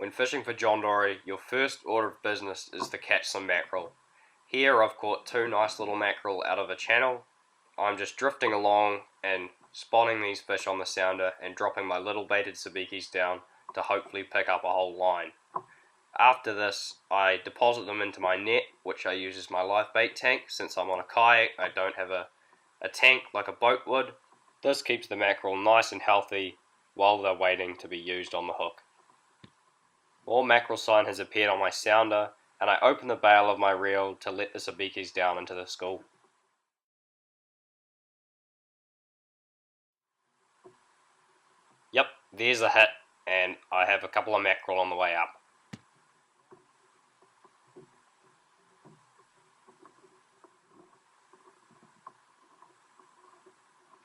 When fishing for John Dory, your first order of business is to catch some mackerel. Here I've caught two nice little mackerel out of a channel. I'm just drifting along and spotting these fish on the sounder and dropping my little baited sabikis down to hopefully pick up a whole line. After this, I deposit them into my net, which I use as my live bait tank. Since I'm on a kayak, I don't have a tank like a boat would. This keeps the mackerel nice and healthy while they're waiting to be used on the hook. More mackerel sign has appeared on my sounder, and I open the bail of my reel to let the sabikis down into the school. Yep, there's a hit, and I have a couple of mackerel on the way up.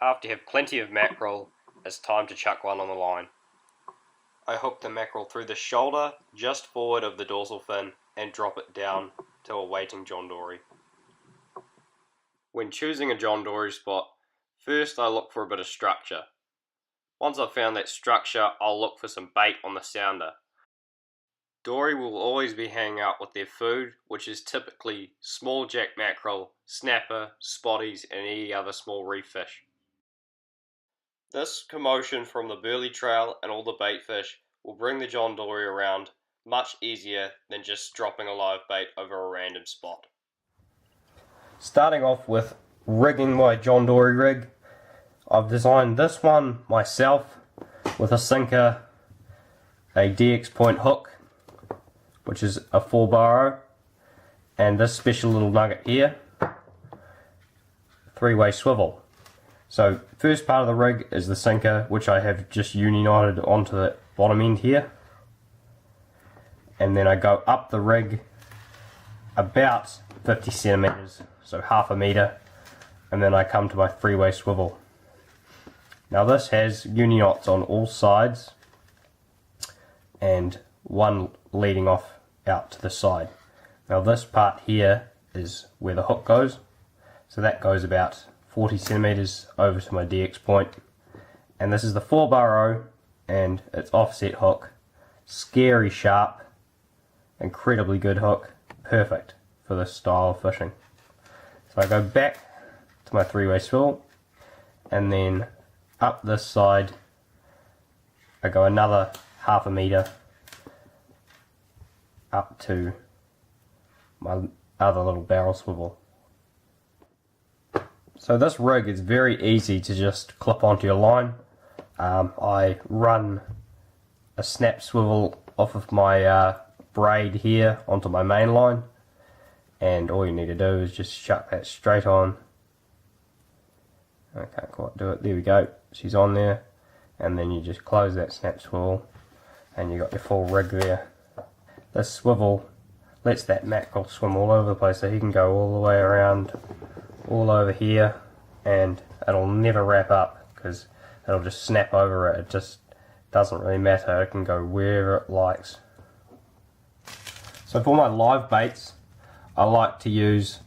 After you have plenty of mackerel, it's time to chuck one on the line. I hook the mackerel through the shoulder, just forward of the dorsal fin, and drop it down to a waiting John Dory. When choosing a John Dory spot, first I look for a bit of structure. Once I've found that structure, I'll look for some bait on the sounder. Dory will always be hanging out with their food, which is typically small jack mackerel, snapper, spotties, and any other small reef fish. This commotion from the burley trail and all the bait fish will bring the John Dory around much easier than just dropping a live bait over a random spot. Starting off with rigging my John Dory rig, I've designed this one myself with a sinker, a DX point hook, which is a 4-bar, and this special little nugget here, 3-way swivel. So first part of the rig is the sinker, which I have just uni-knotted onto the bottom end here, and then I go up the rig about 50 centimeters, so half a meter, and then I come to my 3-way swivel. Now this has uni knots on all sides and one leading off out to the side. Now this part here is where the hook goes, so that goes about 40 centimeters over to my DX point, and this is the 4-bar and its offset hook. Scary sharp, incredibly good hook, perfect for this style of fishing. So I go back to my 3-way swivel, and then up this side I go another half a meter up to my other little barrel swivel. So this rig is very easy to just clip onto your line. I run a snap swivel off of my braid here onto my main line, and all you need to do is just chuck that straight on. I can't quite do it, there we go, she's on there, and then you just close that snap swivel and you got your full rig there. This swivel lets that mackerel swim all over the place, so he can go all the way around all over here, and it'll never wrap up because it'll just snap over it. It just doesn't really matter, it can go wherever it likes. So for my live baits, I like to use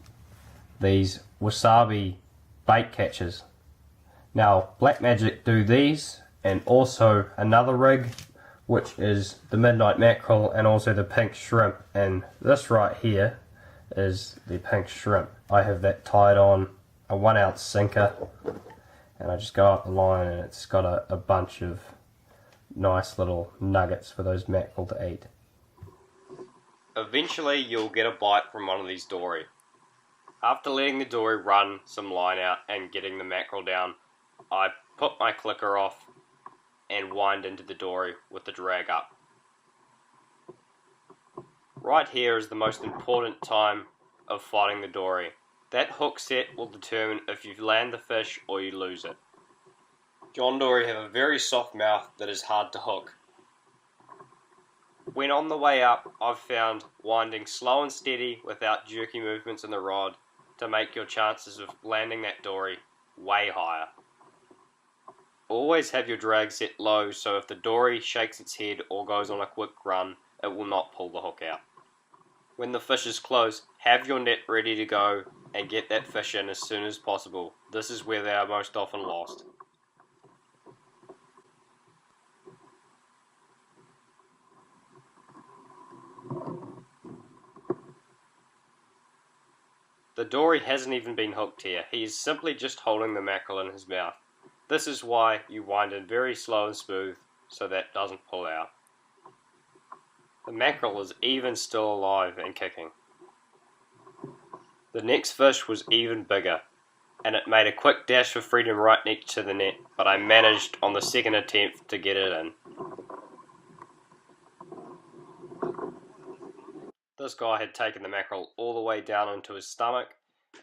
these wasabi bait catchers. Now Black Magic do these, and also another rig which is the Midnight Mackerel and also the Pink Shrimp, and this right here is the Pink Shrimp. I have that tied on a 1-ounce sinker, and I just go up the line, and it's got a bunch of nice little nuggets for those mackerel to eat. Eventually you'll get a bite from one of these dory. After letting the dory run some line out and getting the mackerel down, I put my clicker off and wind into the dory with the drag up. Right here is the most important time of fighting the dory. That hook set will determine if you land the fish or you lose it. John Dory have a very soft mouth that is hard to hook. When on the way up, I've found winding slow and steady without jerky movements in the rod to make your chances of landing that dory way higher. Always have your drag set low, so if the dory shakes its head or goes on a quick run, it will not pull the hook out. When the fish is close, have your net ready to go and get that fish in as soon as possible. This is where they are most often lost. The dory hasn't even been hooked here, he is simply just holding the mackerel in his mouth. This is why you wind in very slow and smooth, so that doesn't pull out. The mackerel is even still alive and kicking. The next fish was even bigger, and it made a quick dash for freedom right next to the net, but I managed on the second attempt to get it in. This guy had taken the mackerel all the way down into his stomach,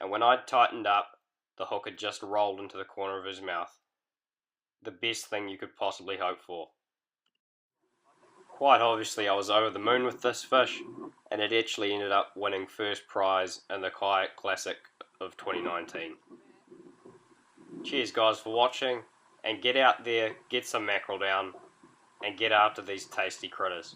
and when I'd tightened up, the hook had just rolled into the corner of his mouth. The best thing you could possibly hope for. Quite obviously I was over the moon with this fish, and it actually ended up winning first prize in the Kayak Classic of 2019. Cheers guys for watching, and get out there, get some mackerel down, and get after these tasty critters.